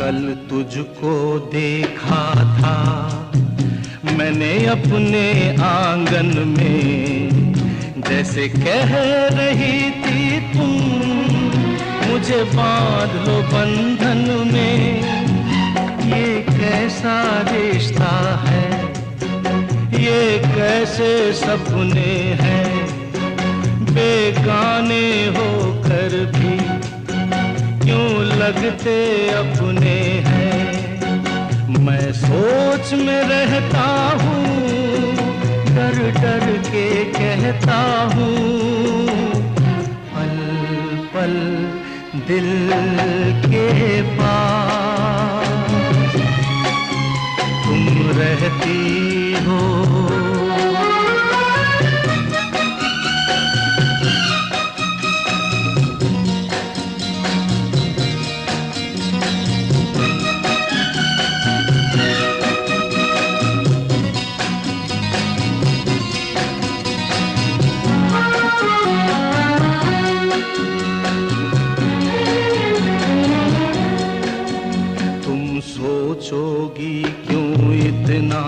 कल तुझको देखा था मैंने अपने आंगन में, जैसे कह रही थी तुम मुझे बांध लो बंधन में। ये कैसा रिश्ता है, ये कैसे सपने हैं, बेगाने होकर भी क्यों लगते अपने हैं। मैं सोच में रहता हूँ, डर डर के कहता हूँ, पल पल दिल के पास तुम रहती हो। सोचोगी क्यों इतना